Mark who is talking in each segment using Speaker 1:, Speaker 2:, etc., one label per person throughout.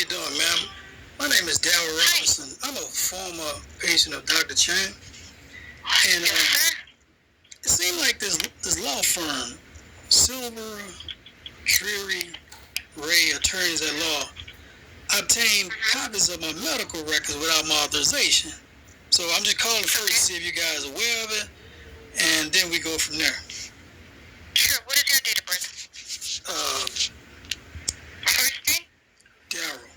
Speaker 1: you doing, ma'am? My name is Darrell Robinson. I'm a former patient of Dr. Chang. And it seemed like this law firm, Silvera Dreary Ray Attorneys at Law, obtained copies of my medical records without my authorization. So I'm just calling first to see if you guys are aware of it, and then we go from there.
Speaker 2: Sure. What is your date of birth? First name?
Speaker 1: Darrell.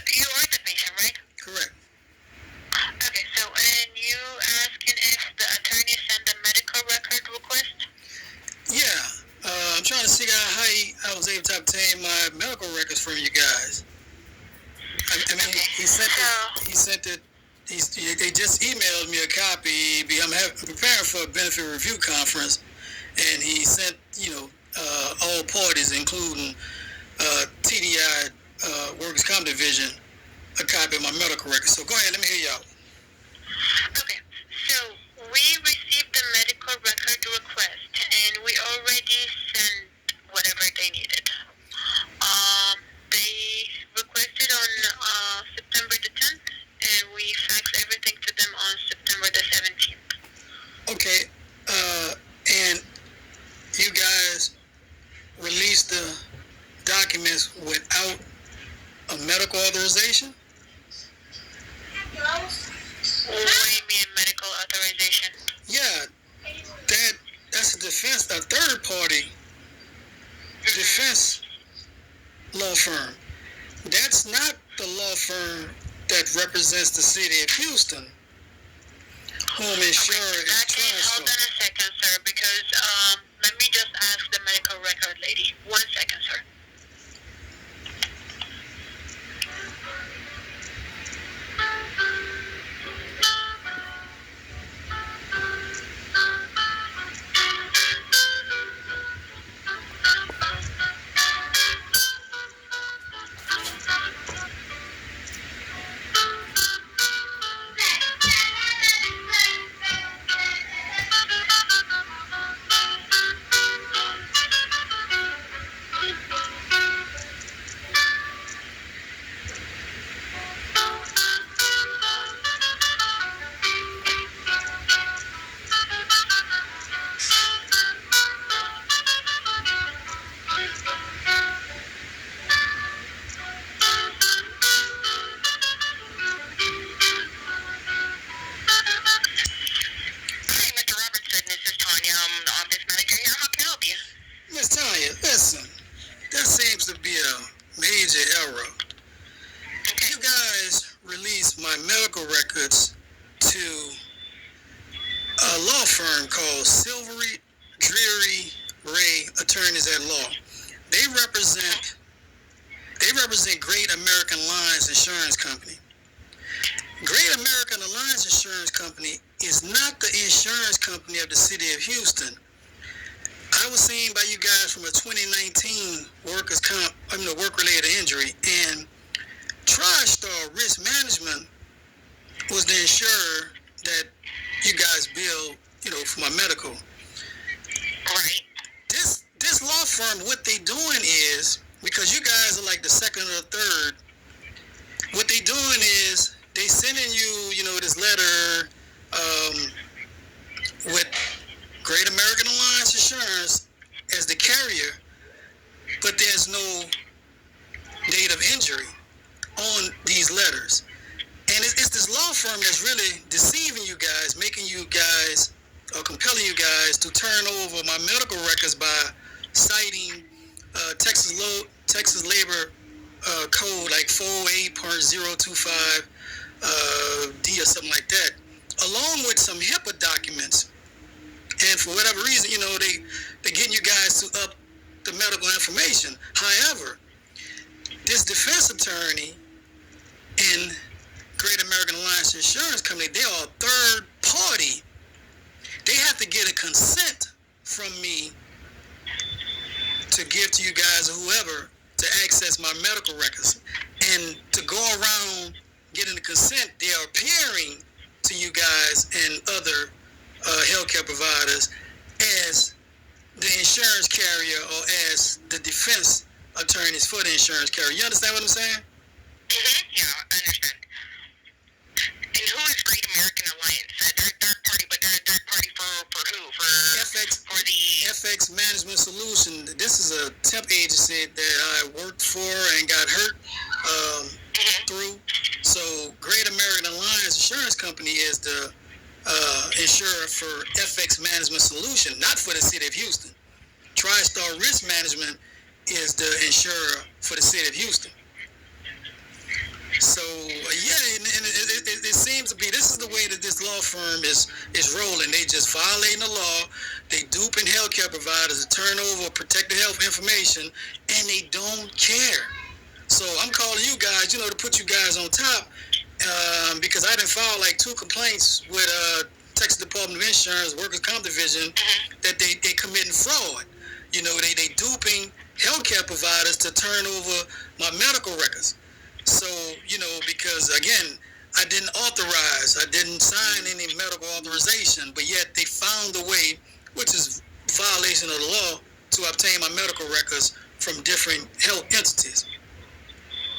Speaker 2: You are the patient, right?
Speaker 1: Correct.
Speaker 2: Okay, so and you asking if the attorney sent a medical record request?
Speaker 1: Yeah. I'm trying to figure out how I was able to obtain my medical records from you guys. I mean, they just emailed me a copy. I'm preparing for a benefit review conference, and he sent, all parties, including TDI, Workers' Comp Division, a copy of my medical records. So go ahead, let me hear you out.
Speaker 2: Okay, so we received the medical record request, and we already sent whatever they needed. They requested on September the 10th, and we faxed everything to them on September the 17th.
Speaker 1: Okay, and you guys released the documents without a medical authorization?
Speaker 2: What do you mean medical authorization?
Speaker 1: Yeah, that's a third party defense law firm. That's not the law firm that represents the city of Houston, whom insurer is
Speaker 2: Hold on a second, sir, because let me just ask the medical record lady. 1 second, sir.
Speaker 1: Miss Tanya, listen, there seems to be a major error. You guys released my medical records to a law firm called Silvera Dreary Ray Attorneys at Law. They represent Great American Alliance Insurance Company. Great American Alliance Insurance Company is not the insurance company of the city of Houston. I was seen by you guys from a 2019 work-related injury, and TriStar Risk Management was the insurer that you guys bill, for my medical.
Speaker 2: Right.
Speaker 1: This law firm, what they doing is, because you guys are like the second or third, what they doing is they sending you, this letter with Great American Alliance Insurance as the carrier, but there's no date of injury on these letters. And it's this law firm that's really deceiving you guys, making you guys, or compelling you guys to turn over my medical records by citing Texas Labor Code like 408.025 D or something like that, along with some HIPAA documents. And for whatever reason, they're getting you guys to up the medical information. However, this defense attorney in Great American Alliance Insurance Company, they are a third party. They have to get a consent from me to give to you guys or whoever to access my medical records. And to go around getting the consent, they are appearing to you guys and other healthcare providers as the insurance carrier or as the defense attorneys for the insurance carrier. You understand what I'm saying?
Speaker 2: Yeah, I understand. And who is Great American Alliance? They're a third party, but they're a third party for who? For the
Speaker 1: FX Management Solution. This is a temp agency that I worked for and got hurt through. So Great American Alliance Insurance Company is the insurer for FX Management Solution, not for the city of Houston. TriStar Risk Management is the insurer for the city of Houston. So it seems to be, this is the way that this law firm is rolling. They just violating the law. They duping healthcare providers to turn over protected health information, and they don't care. So I'm calling you guys, to put you guys on top, because I done filed like 2 complaints with Texas Department of Insurance, Workers' Comp Division, that they committing fraud. They duping healthcare providers to turn over my medical records. So, because again, I didn't sign any medical authorization, but yet they found a way, which is violation of the law, to obtain my medical records from different health entities.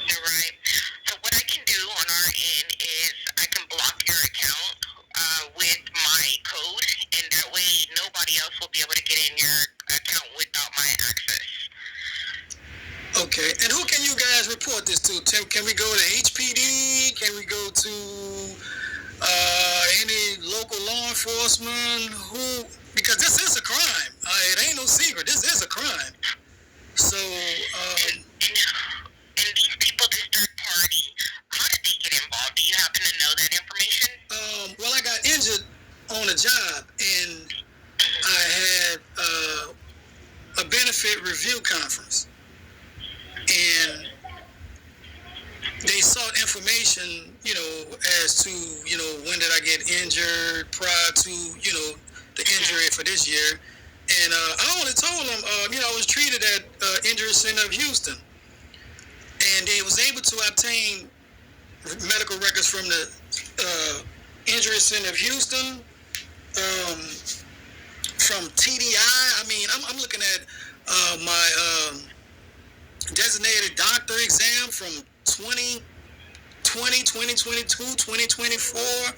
Speaker 2: Right. So what I can do on our end is I can block your account with my code, and that way nobody else will be able to get in your account without my access.
Speaker 1: Okay. And who can you guys report this to? Can we go to HPD? Can we go to any local law enforcement? Because this is a crime. It ain't no secret. This is a crime. So,
Speaker 2: and these people, this third party, how did they get involved? Do you happen to know that information?
Speaker 1: Well, I got injured on a job, and I had a benefit review conference. And they sought information, as to, when did I get injured prior to, the injury for this year. And I only told them, I was treated at Injury Center of Houston. And they was able to obtain medical records from the Injury Center of Houston, from TDI. I mean, I'm looking at my designated doctor exam from 2020, 2022, 2024.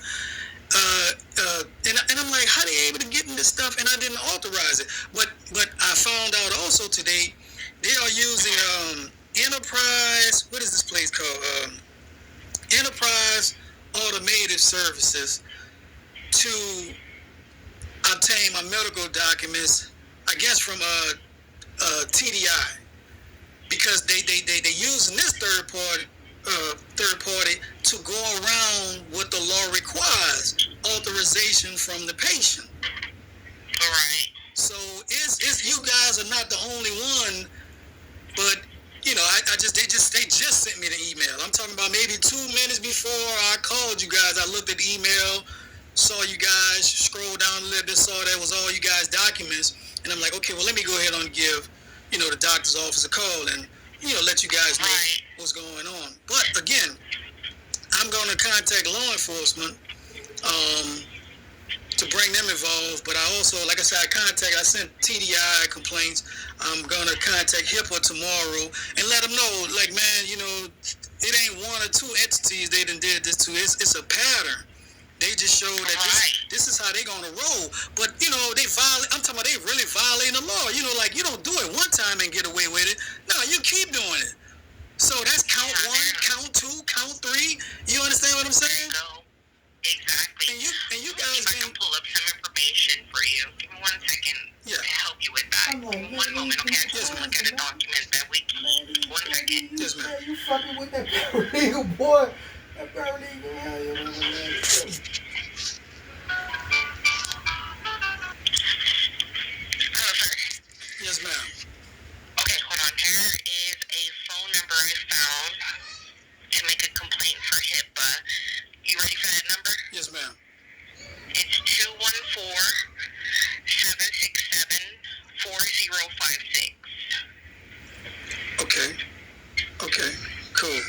Speaker 1: And I'm like, how are they able to get in this stuff? And I didn't authorize it. But I found out also today they are using Enterprise. What is this place called? Enterprise Automated Services to obtain my medical documents, I guess from TDI, because they using this third party to go around what the law requires, authorization from the patient.
Speaker 2: All right.
Speaker 1: So it's you guys are not the only one, but they just sent me the email. I'm talking about maybe 2 minutes before I called you guys. I looked at the email, saw you guys, scrolled down a little bit, saw that was all you guys' documents, and I'm like, okay, well, let me go ahead and give the doctor's office a call and let you guys know what's going on. But again, I'm going to contact law enforcement to bring them involved. But I also, like I said, I sent TDI complaints. I'm going to contact HIPAA tomorrow and let them know, like, man, it ain't 1 or 2 entities they done did this to. It's a pattern. They just showed that this is how they gonna roll. But I'm talking about they really violating the law. Like you don't do it one time and get away with it. No, you keep doing it. So that's count 1, count 2, count 3. You understand what I'm saying?
Speaker 2: No, exactly.
Speaker 1: And you guys
Speaker 2: I can pull up some information for you. Give me 1 second to help you with that. One moment, okay? I just look at a document that we keep. 1 second.
Speaker 1: Yes, ma'am.
Speaker 3: You fucking with that paralegal, boy. That paralegal,
Speaker 2: Hello, sir.
Speaker 1: Yes, ma'am.
Speaker 2: Okay, hold on. There is a phone number I found to make a complaint for HIPAA. You ready for that number?
Speaker 1: Yes, ma'am.
Speaker 2: It's 214-767-4056.
Speaker 1: Okay. Cool.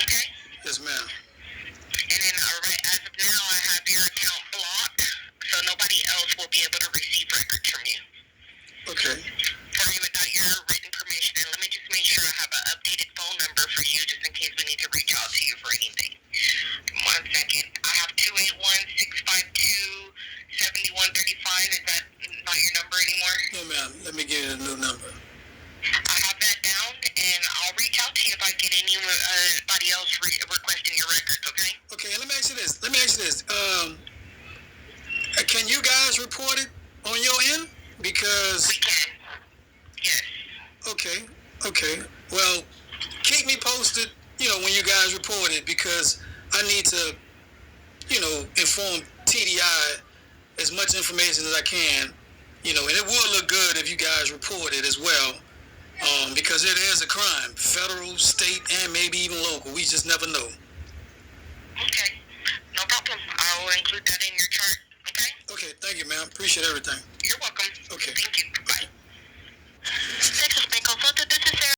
Speaker 2: Okay?
Speaker 1: Yes, ma'am.
Speaker 2: And then, as of now, I have your account blocked.
Speaker 1: guys report it on your end? Because
Speaker 2: We can. Yes.
Speaker 1: okay. Well, keep me posted. When you guys report it, because I need to, inform TDI as much information as I can. And it would look good if you guys report it as well, because it is a crime, federal, state, and maybe even local. We just never know.
Speaker 2: Okay. No problem. I will include that in your chart. Okay?
Speaker 1: Okay, thank you, ma'am. Appreciate everything.
Speaker 2: You're welcome.
Speaker 1: Okay.
Speaker 2: Thank you.